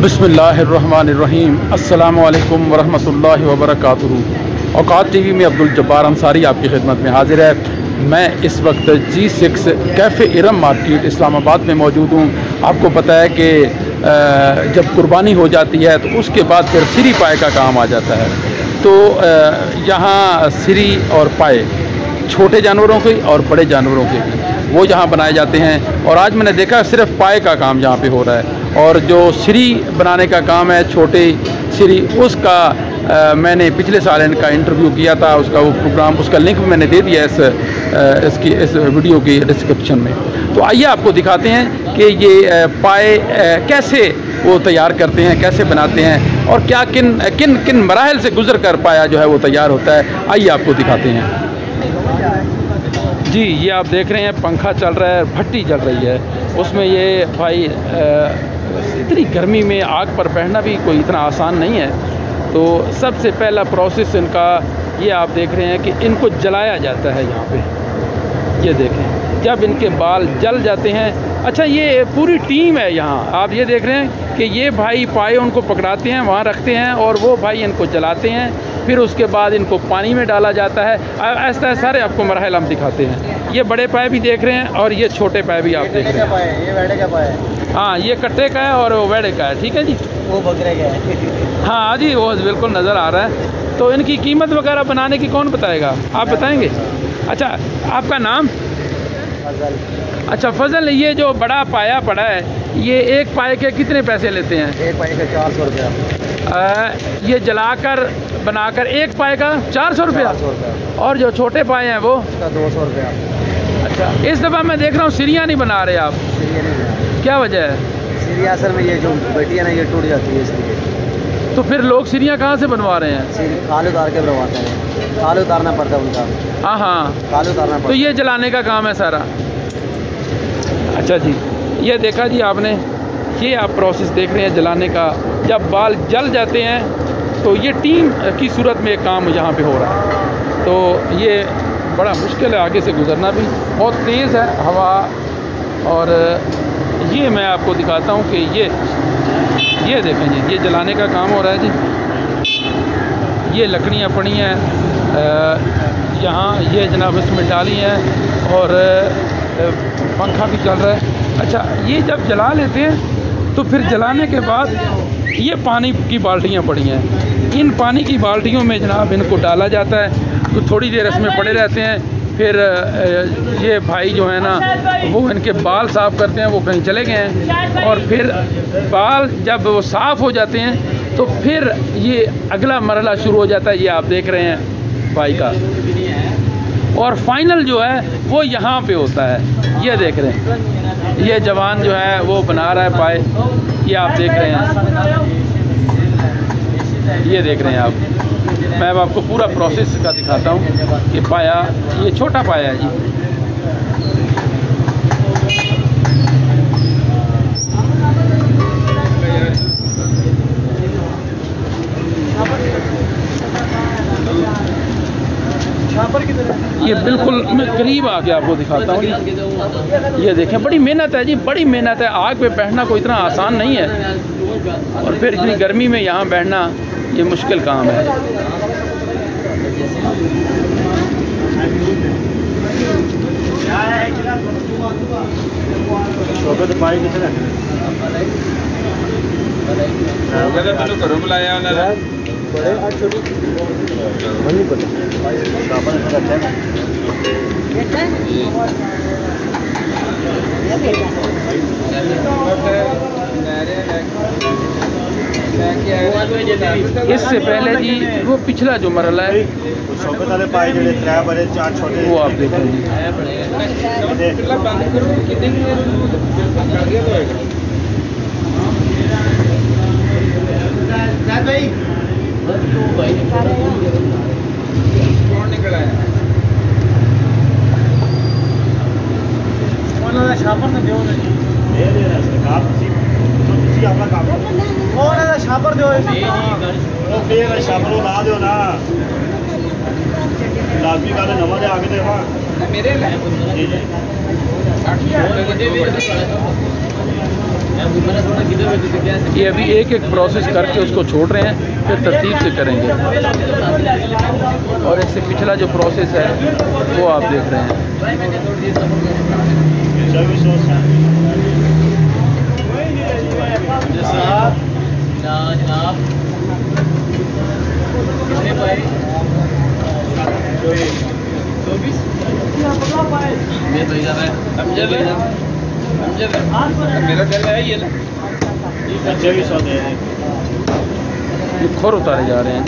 बिस्मिल्लाहिर्रहमानिर्रहीम। अस्सलामु अलैकुम वरहमतुल्लाहि वबरकातुहू। औकात टीवी में अब्दुल जब्बार अंसारी आपकी खिदमत में हाजिर है। मैं इस वक्त G6 cafe Iram market Islamabad में मौजूद हूँ। आपको पता है कि जब कुर्बानी हो जाती है तो उसके बाद फिर सिरी पाए का काम आ जाता है। तो यहाँ सिरी और पाए छोटे जानवरों के और बड़े जानवरों के भी वो यहाँ बनाए जाते हैं। और आज मैंने देखा सिर्फ पाए का काम यहाँ पे हो रहा है, और जो सिरी बनाने का काम है, छोटे सिरी, उसका मैंने पिछले साल इनका इंटरव्यू किया था। उसका वो प्रोग्राम, उसका लिंक भी मैंने दे दिया इस वीडियो की डिस्क्रिप्शन में। तो आइए आपको दिखाते हैं कि ये पाए कैसे वो तैयार करते हैं, कैसे बनाते हैं, और क्या किन मराहल से गुजर कर पाया जो है वो तैयार होता है। आइए आपको दिखाते हैं। जी, ये आप देख रहे हैं पंखा चल रहा है, भट्टी चल रही है, उसमें ये भाई इतनी गर्मी में आग पर बैठना भी कोई इतना आसान नहीं है। तो सबसे पहला प्रोसेस इनका ये आप देख रहे हैं कि इनको जलाया जाता है यहाँ पे। ये देखें, जब इनके बाल जल जाते हैं। अच्छा, ये पूरी टीम है यहाँ, आप ये देख रहे हैं कि ये भाई पाए उनको पकड़ाते हैं, वहाँ रखते हैं, और वो भाई इनको जलाते हैं। फिर उसके बाद इनको पानी में डाला जाता है। ऐसा सारे आपको मरहल हम दिखाते हैं। ये बड़े पाए भी देख रहे हैं और ये छोटे पाए भी आप देख रहे हैं। ये वेड़े का पाए है। हाँ, ये कट्टे का है और वो वेड़े का है। ठीक है जी, वो बकरे का है। हाँ जी, वो बिल्कुल नज़र आ रहा है। तो इनकी कीमत वगैरह बनाने की कौन बताएगा, आप बताएंगे? अच्छा, आपका नाम? फजल। अच्छा फजल, ये जो बड़ा पाया पड़ा है, ये एक पाए के कितने पैसे लेते हैं? एक पाए का 400 रुपया। ये जलाकर बनाकर एक पाए का 400 रुपया। और जो छोटे पाए हैं वो? उसका 200 रुपया। अच्छा, इस दफ़ा मैं देख रहा हूँ सिरियाँ नहीं बना रहे आप, सीरिया नहीं बना। क्या वजह है? सीरिया असल में ये जो बेटी है ना, ये टूट जाती है इसलिए। तो फिर लोग सिरियाँ कहाँ से बनवा रहे हैं? खाल उतार के बनवाते हैं, खाल उतारना पड़ता है उनका। हाँ हाँ, खाल उतारना पड़ता। तो ये जलाने का काम है सारा। अच्छा जी, ये देखा जी आपने, ये आप प्रोसेस देख रहे हैं जलाने का। जब बाल जल जाते हैं तो ये टीम की सूरत में काम यहाँ पे हो रहा है। तो ये बड़ा मुश्किल है, आगे से गुजरना भी बहुत तेज़ है हवा। और ये मैं आपको दिखाता हूँ कि ये देखें जी, ये जलाने का काम हो रहा है जी। ये लकड़ियाँ पड़ी हैं यहाँ, ये जनाब इसमें डाली हैं, और पंखा भी चल रहा है। अच्छा, ये जब जला लेते हैं तो फिर जलाने के बाद ये पानी की बाल्टियाँ पड़ी हैं। इन पानी की बाल्टियों में जनाब इनको डाला जाता है, तो थोड़ी देर इसमें पड़े रहते हैं। फिर ये भाई जो है ना, वो इनके बाल साफ़ करते हैं, वो कहीं चले गए हैं। और फिर बाल जब वो साफ़ हो जाते हैं तो फिर ये अगला मरहला शुरू हो जाता है। ये आप देख रहे हैं भाई का, और फाइनल जो है वो यहाँ पे होता है। ये देख रहे हैं, ये जवान जो है वो बना रहा है पाए, ये आप देख रहे हैं, ये देख रहे हैं आप। मैं अब आपको पूरा प्रोसेस का दिखाता हूँ कि पाया, ये छोटा पाया है जी। ये बिल्कुल मैं करीब आके आपको दिखाता हूँ। ये देखें, बड़ी मेहनत है जी, बड़ी मेहनत है। आग पे बैठना कोई इतना आसान नहीं है, और फिर इतनी गर्मी में यहाँ बैठना ये मुश्किल काम है। इससे पहले जी वो पिछला जो मरहला है वो आप देखें जी। छापर ने दो छापर दो छापर ला दो ना लाजमी का नवा दे आगे दे मेरे ये अभी एक एक प्रोसेस करके उसको छोड़ रहे हैं, फिर तरतीब से करेंगे। और इससे पिछला जो प्रोसेस है वो आप देख रहे हैं। ये खोर उतारे जा रहे हैं।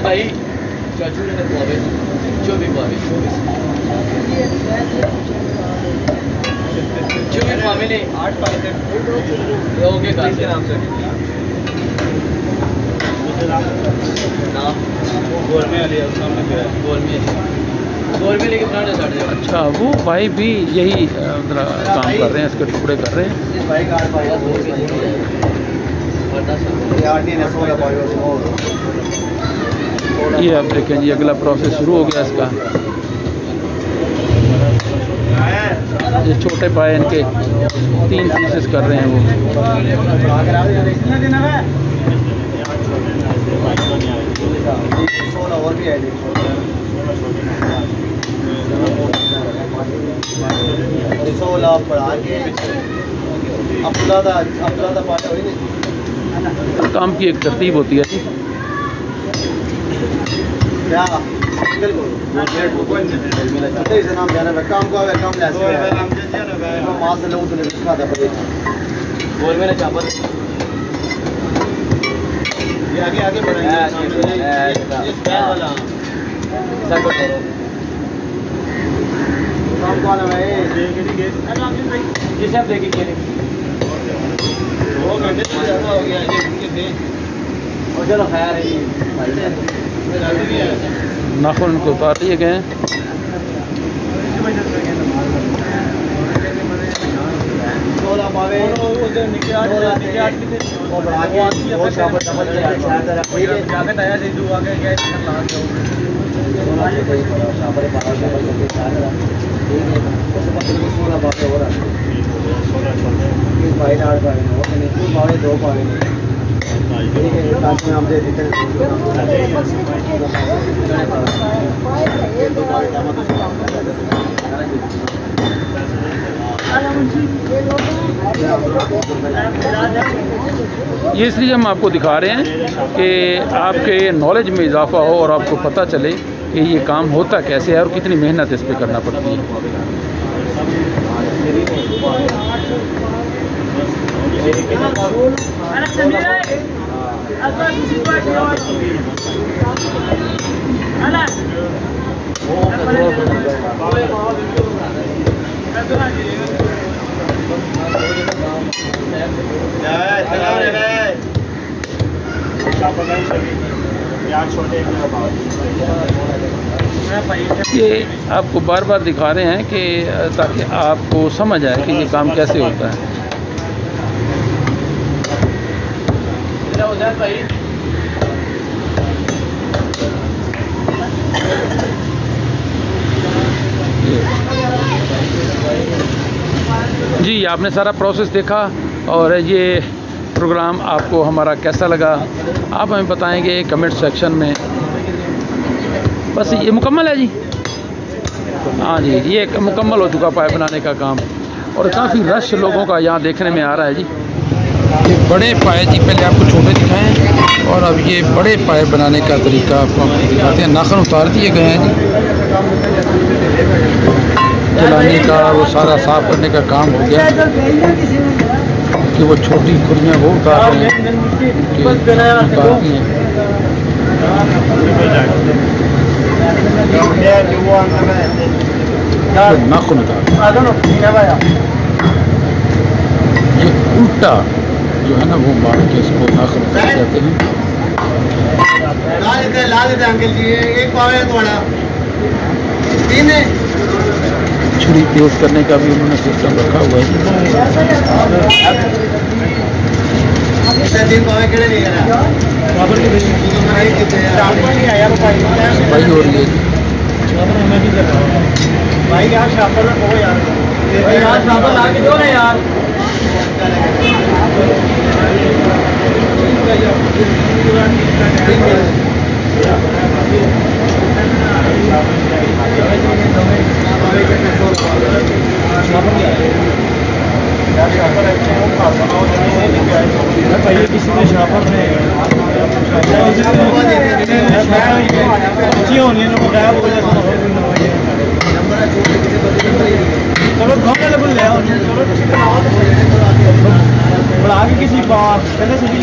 भाई जो भी मामले 8 ओके के नाम से अच्छा, वो भाई भी यही काम कर रहे हैं, इसके टुकड़े कर रहे हैं। ये आप देखें जी, अगला प्रोसेस शुरू हो गया इसका। ये छोटे पाए इनके 3 पीसेस कर रहे हैं वो। और भी है 16 बढ़ा के अपना पाटा हुई नहीं। काम की एक तरतीब होती है जी। क्या नाम जाना काम का काम माँ से लोग तो लिखा था बोल मेरा चावल आगे नाखून को उतार दिए गए हैं। ये इसलिए हम आपको दिखा रहे हैं कि आपके नॉलेज में इजाफा हो और आपको पता चले कि ये काम होता कैसे है और कितनी मेहनत इस पर करना पड़ती है। ये आपको बार बार दिखा रहे हैं कि ताकि आपको समझ आए कि ये काम कैसे होता है। जी, आपने सारा प्रोसेस देखा और ये प्रोग्राम आपको हमारा कैसा लगा आप हमें बताएंगे कमेंट सेक्शन में। बस ये मुकम्मल है जी। हाँ जी, ये मुकम्मल हो चुका पाइप बनाने का काम और काफ़ी रश लोगों का यहाँ देखने में आ रहा है जी। ये बड़े पाए जी, पहले आपको छोटे दिखाएं और अब ये बड़े पाए बनाने का तरीका आपको दिखाते हैं। नाखून उतार दिए गए हैं जी। जलाने का वो सारा साफ़ करने का काम हो गया कि वो छोटी खुरियाँ वो उतार रहे हैं कि उतारती हैं। नाखून उतार ये उल्टा जो है ना वो मार के इसको आखिर कर जाते हैं। ला देते अंकल जी, एक पाव है थोड़ा तीन है। छुरी तेज करने का भी उन्होंने सिस्टम रखा हुआ है। तीन पाव केड़े नहीं करा भाई और ये भाई यार शापर में हो यार, यार शापर ला के दो ना यार। पहले किसी ने शापर में अच्छी होनी है, गायब हो जाता है। चलो घोड़े लेवल ले आओ, चलो बढ़ा के किसी बात पहले से भी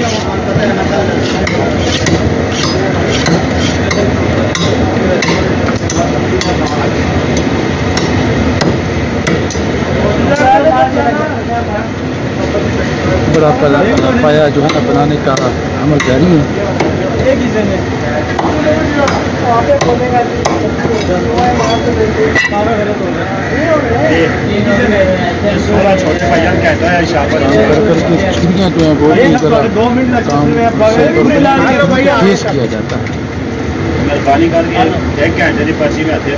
बड़ा पाया जो है ना बनाने का अमल जारी है। छोटे भाईजान कहता है शापर करके छुरियाँ जो हैं वो भी जरा काम तेज किया जाता है। मेहरबानी करके 1 घंटे की पर्ची में आती है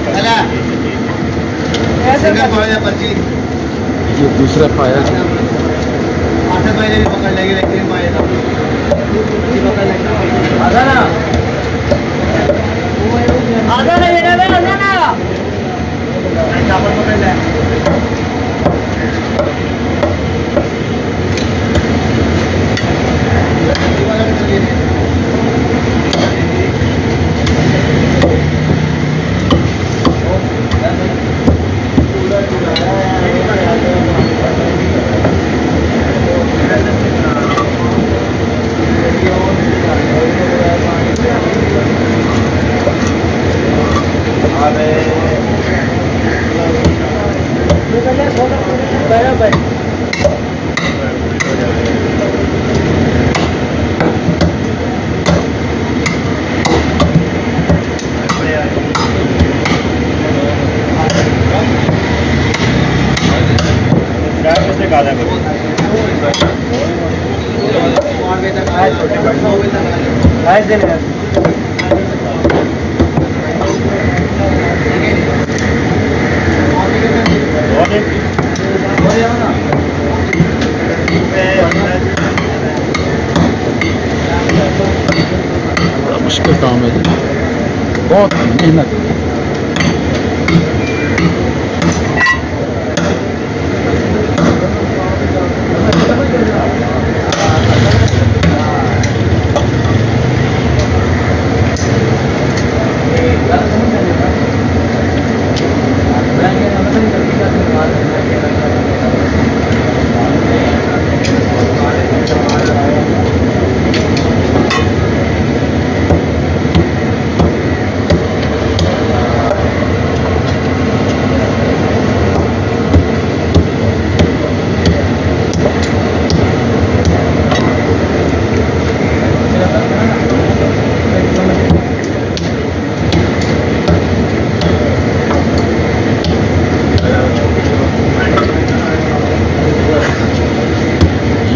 पर्ची। ये दूसरा पाया जो आधे महीने भी पकड़ लेंगे, लेकिन महीना पकड़ लेंगे। आधा ना ये ना चावल पकड़ ले। बड़ा मुश्किल काम है, बहुत मेहनत है।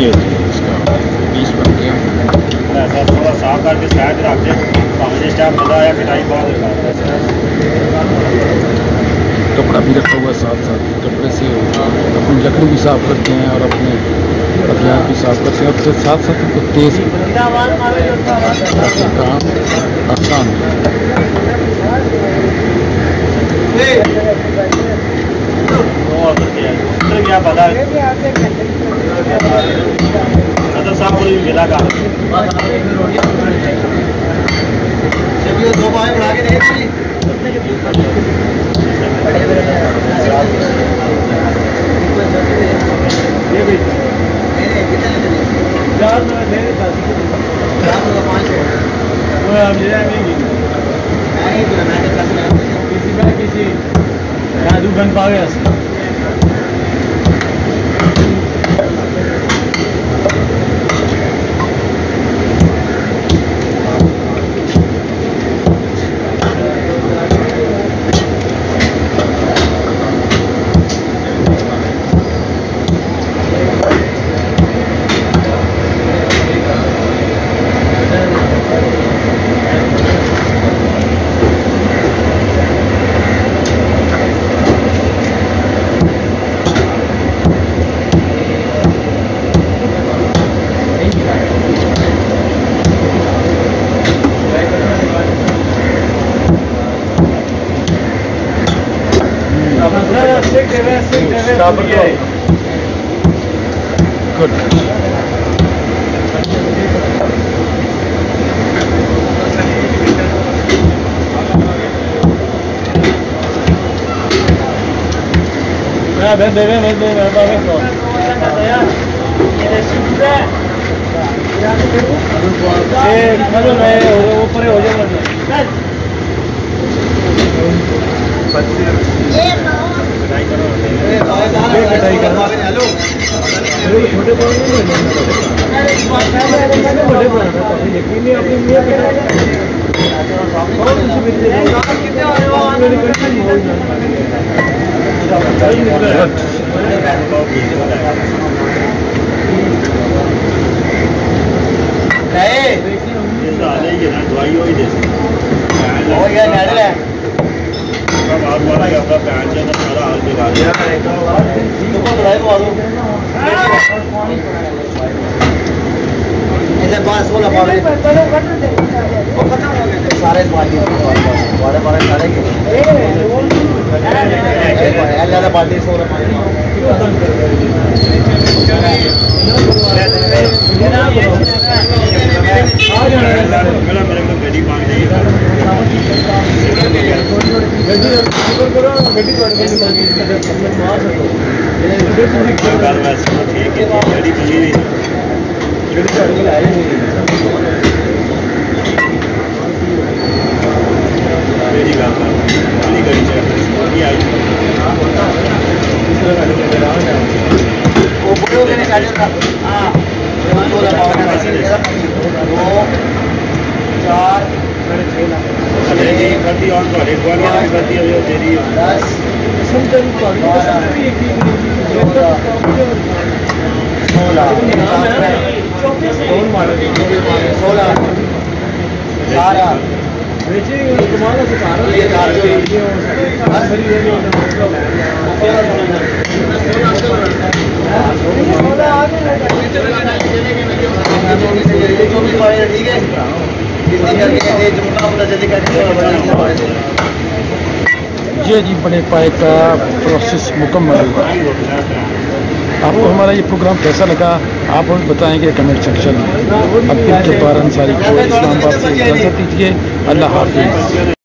ये इसका पीस बन गया। थोड़ा साफ करके साइड रख दे, जिस टाइम मजा आया पिटाई बहुत। कपड़ा भी रखा हुआ साथ साथ, कपड़े से अपनी लकड़ी भी साफ करते हैं और अपने हथियार भी साफ करते हैं। उसके साथ साथ उनको तेज काम आसान सदर साहब को मिला का 2 पावे बढ़ा के देंगे। किसी जादू बन पावे गुड। ऊपर हो जाए दवाई हो ही दे सारा हाल दिखा दिया सारे पार्टी पार्टी मेरे को गड्डी मांग गड्डी मिली नहीं मेरी गल वाली गड्डी चाहिए आई करती और करती है तेरी 10 ये जी बड़े पाए का प्रोसेस मुकम्मल हुआ। आपको हमारा ये प्रोग्राम कैसा लगा आप हमें बताएंगे कमेंट सेक्शन में। अब्दुल जब्बार अंसारी को इस्लामाबाद से इजाज़त दीजिए। अल्लाह हाफिज़।